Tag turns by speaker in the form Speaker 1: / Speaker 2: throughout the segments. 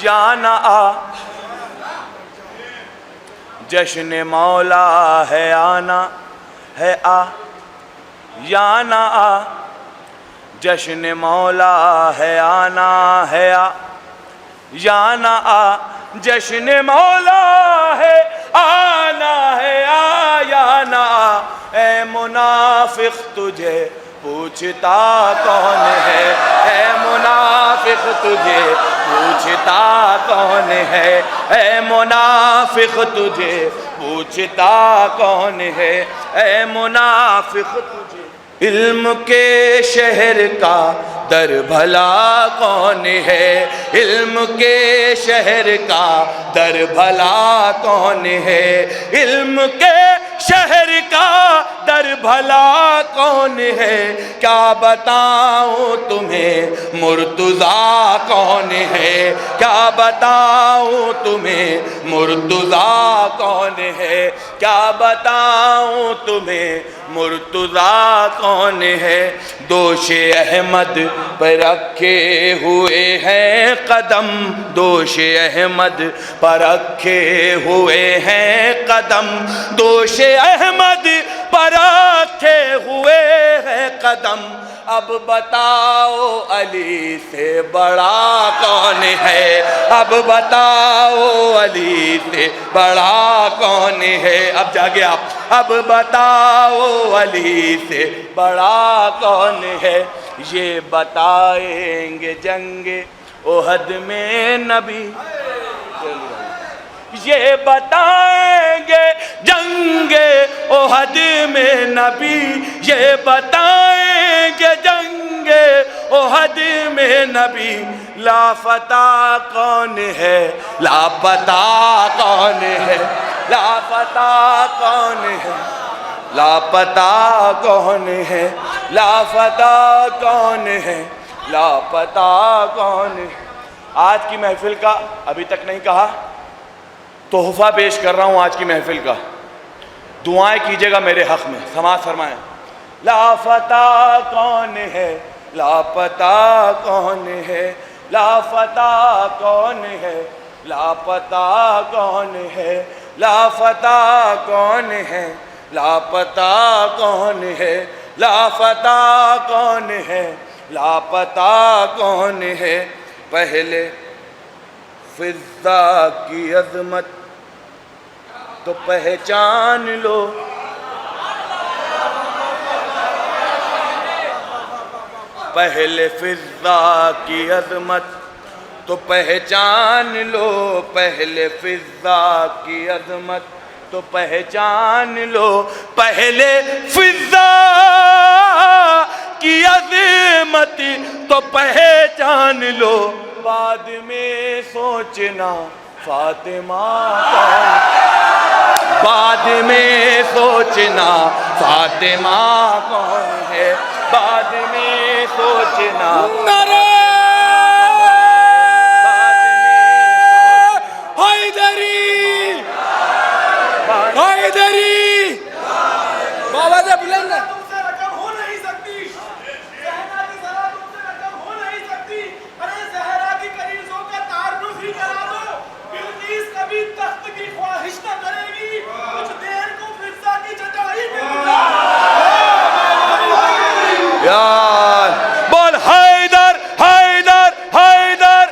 Speaker 1: یا نہ آ جشن مولا ہے آنا ہے آ یا نہ آ جشن مولا ہے آنا ہے آ یا نہ آ جشن مولا ہے آنا ہے آ یا نہ آ اے منافق تجھے پوچھتا کون ہے اے منافق تجھے پوچھتا کون ہے اے منافق تجھے پوچھتا کون ہے اے منافق تجھے علم کے شہر کا در بھلا کون ہے علم کے شہر کا در بھلا کون ہے علم کے شہر کا در بھلا کون ہے کیا بتاؤں تمہیں مرتضیٰ کون ہے کیا بتاؤں تمہیں مرتضیٰ کون ہے کیا بتاؤں تمہیں مرتضیٰ کون ہے دوش احمد پر رکھے ہوئے ہیں قدم دوش احمد پر رکھے ہوئے ہیں قدم دوش احمد پر رکھے ہوئے ہیں قدم اب بتاؤ علی سے بڑا کون ہے اب بتاؤ علی سے بڑا کون ہے اب جاگے آپ اب بتاؤ علی سے بڑا کون ہے یہ بتائیں گے جنگ احد میں نبی یہ بتائیں گے جنگ احد میں نبی یہ بتائیں گے جنگ احد میں نبی لاپتہ کون ہے لاپتہ کون ہے لاپتہ کون ہے لاپتہ کون ہے لاپتہ کون ہے لاپتہ کون ہے آج کی محفل کا ابھی تک نہیں کہا تحفہ پیش کر رہا ہوں آج کی محفل کا دعائیں کیجئے گا میرے حق میں سماعت فرمائیں لاپتہ کون ہے لاپتہ کون ہے لاپتہ کون ہے لاپتہ کون ہے لاپتہ کون ہے لاپتہ کون ہے لاپتہ کون ہے لاپتہ کون ہے پہلے فضا کی عظمت تو پہچان لو پہلے فضا کی عظمت تو پہچان لو پہلے فضا کی عظمت تو پہچان لو پہلے فضا کی عظمت تو پہچان لو بعد میں سوچنا فاطمہ کون بعد میں سوچنا فاطمہ کون ہے بعد میں سوچنا
Speaker 2: حیدری حیدری بابا سے بلند
Speaker 1: یار بول حیدر حیدر حیدر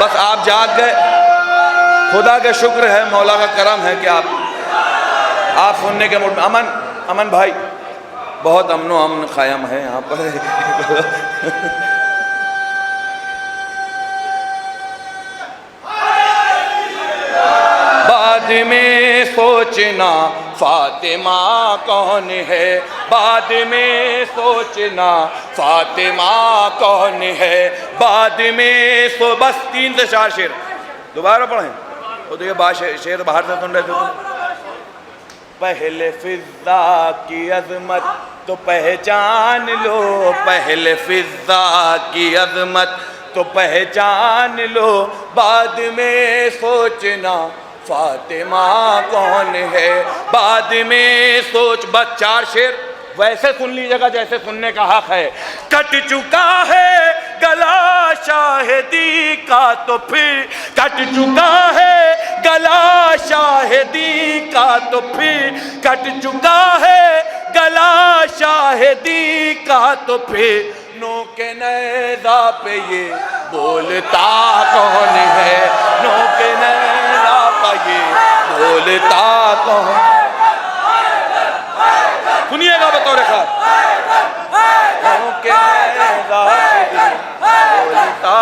Speaker 1: بس آپ جاگ گئے خدا کا شکر ہے مولا کا کرم ہے کہ آپ سننے کے موڈ میں امن بھائی بہت امن و امن قائم ہے یہاں پر بعد میں سوچنا فاطمہ کون ہے بعد میں سوچنا فاطمہ کون ہے بعد میں بس 3 سے 4 شعر دوبارہ پڑھیں وہ دیکھیں شعر باہر سے سن رہے تھے پہلے فضا کی عظمت تو پہچان لو پہلے فضا کی عظمت تو پہچان لو بعد میں سوچنا فاطمہ کون ہے بعد میں سوچ بس 4 شعر ویسے سن لیجیے گا جیسے سننے کا حق ہے. کٹ چکا ہے گلا شاہدی کا تو پھر کٹ چکا ہے گلا شاہدی کا تو پھر کٹ چکا ہے گلا شاہدی کا تو پھر نوک نیزہ پہ یہ بولتا کون ہے, نوک نیزہ پہ یہ بولتا کون. سنیے گا بطور خاص. نوک نیزہ پہ یہ بولتا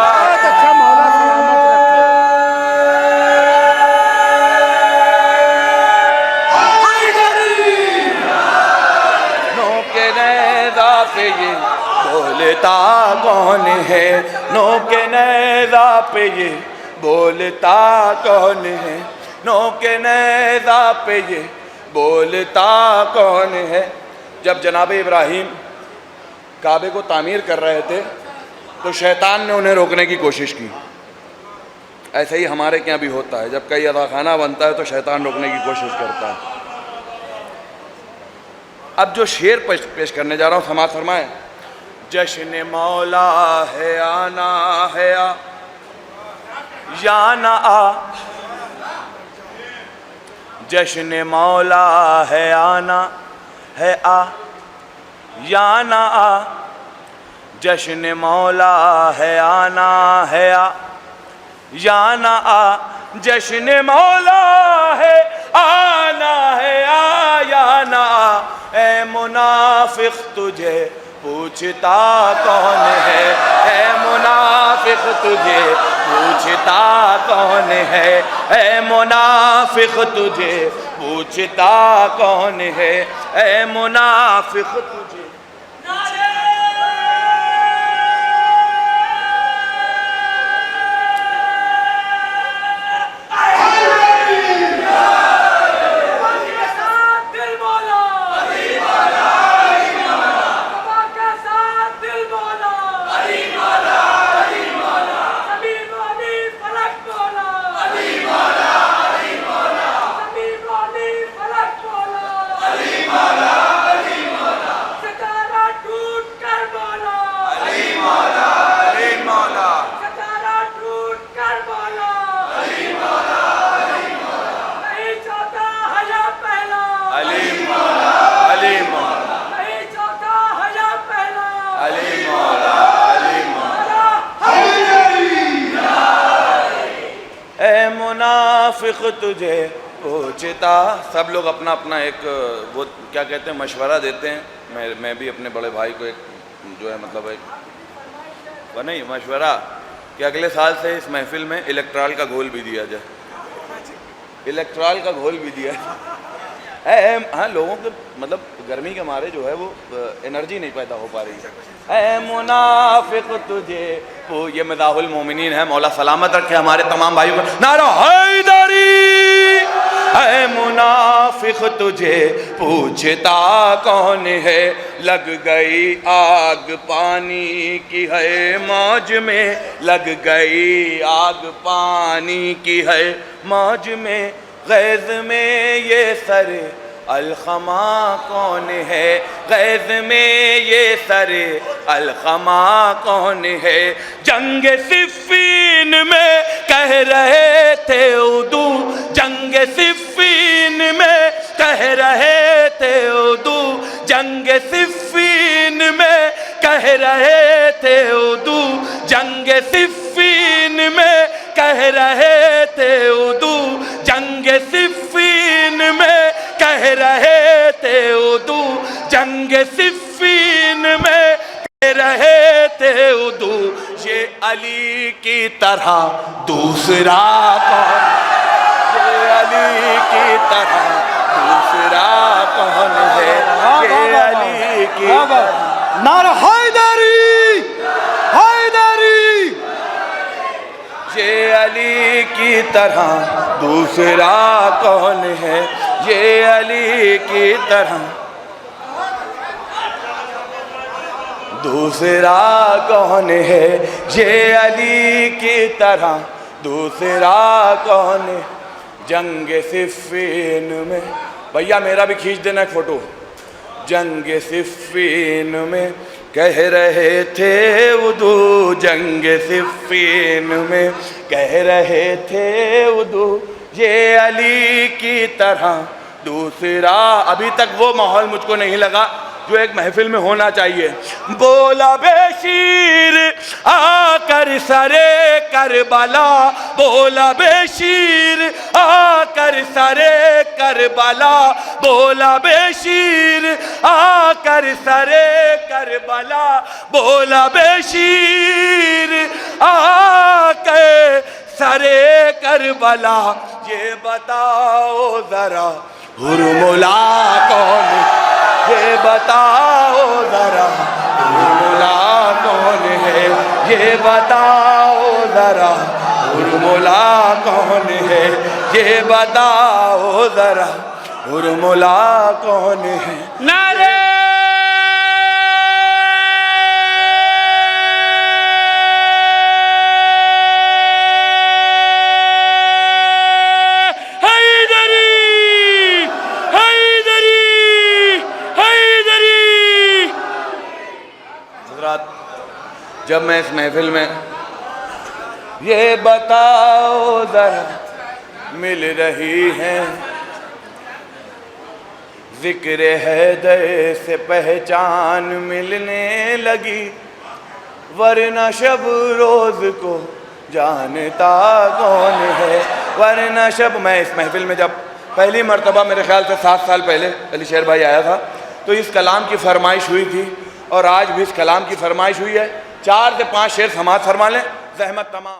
Speaker 1: بولتا کون ہے, نوک نیزہ پہ یہ بولتا کون ہے, نوک نیزہ پہ یہ بولتا کون ہے. جب جناب ابراہیم کعبے کو تعمیر کر رہے تھے تو شیطان نے انہیں روکنے کی کوشش کی. ایسا ہی ہمارے کیا بھی ہوتا ہے, جب کئی اداخانہ بنتا ہے تو شیطان روکنے کی کوشش کرتا ہے. اب جو شعر پیش کرنے جا رہا ہوں سماعت فرمائیں. جشن مولا ہے آنا ہے آ یا نہ آ, جشن مولا ہے آنا ہے آ یا نہ آ, جشن مولا ہے آنا ہے آ یا نہ آ, جشن مولا ہے آنا ہے آ یا نہ آ. اے منافق تجھے پوچھتا کون ہے, اے منافق تجھے پوچھتا کون ہے, اے منافق تجھے پوچھتا کون ہے, اے منافق تجھے. منافق تجھے پوچھتا. سب لوگ اپنا اپنا ایک وہ کیا کہتے ہیں مشورہ دیتے ہیں. میں بھی اپنے بڑے بھائی کو ایک جو ہے مطلب ایک وہ نہیں مشورہ کہ اگلے سال سے اس محفل میں الیکٹرال کا گھول بھی دیا جائے, الیکٹرال کا گھول بھی دیا جائے. ہاں لوگوں کے مطلب گرمی کے مارے جو ہے وہ انرجی نہیں پیدا ہو پا رہی ہے. اے منافق تجھے یہ مزاح المومنین ہے, مولا سلامت رکھے ہمارے تمام بھائیوں کو. نعرہ حیدری. اے منافق تجھے پوچھتا کون ہے, لگ گئی آگ پانی کی ہے موج میں, لگ گئی آگ پانی کی ہے موج میں, غیظ میں یہ سر الخما کون ہے, غیظ میں یہ سر الخما کون ہے. جنگ صفین میں کہہ رہے تھے اردو, جنگ صفین میں کہہ رہے تھے اردو, جنگ صفین میں کہہ رہے تھے اردو, جنگ صفین میں کہہ رہے تھے اردو, جنگ صفین میں کہہ رہے تھے اردو, جنگ صفین میں کہہ رہے تھے اردو. یہ علی کی طرح دوسرا کون, یہ علی کی طرح دوسرا کون ہے, یہ علی کی طرح.
Speaker 2: نعرہ حیدری حیدری.
Speaker 1: یہ علی کی طرح دوسرا کون ہے, یہ علی کی طرح دوسرا کون ہے, یہ علی کی طرح دوسرا کون ہے. جنگ صفین میں بھیا میرا بھی کھینچ دینا ایک فوٹو. جنگ صفین میں کہہ رہے تھے وضو، جنگ صفین میں کہہ رہے تھے وضو، یہ علی کی طرح دوسرا۔ ابھی تک وہ ماحول مجھ کو نہیں لگا جو ایک محفل میں ہونا چاہیے۔ بولا بے شیر آ کر سرے کربلا، بولا بے شیر آ کر سرے کربلا، بولا بے شیر آ کر سرے کربلا، بولا بے شیر آ کر سرے کربلا، یہ بتاؤ ذرا حرملا کون، یہ بتاؤ ذرا حرملا کون ہے، یہ بتاؤ ذرا حرملا کون ہے، یہ بتاؤ ذرا حرملا کون ہے۔
Speaker 3: نعرے
Speaker 1: جب میں اس محفل میں یہ بتاؤ ذرا مل رہی ہے، ذکر حیدر سے پہچان ملنے لگی، ورنہ شب روز کو جانتا کون ہے، ورنہ شب۔ میں اس محفل میں جب پہلی مرتبہ میرے خیال سے 7 سال پہلے علی شیر بھائی آیا تھا تو اس کلام کی فرمائش ہوئی تھی، اور آج بھی اس کلام کی فرمائش ہوئی ہے۔ 4 سے 5 شعر سماعت فرما لیں، زحمت تمام۔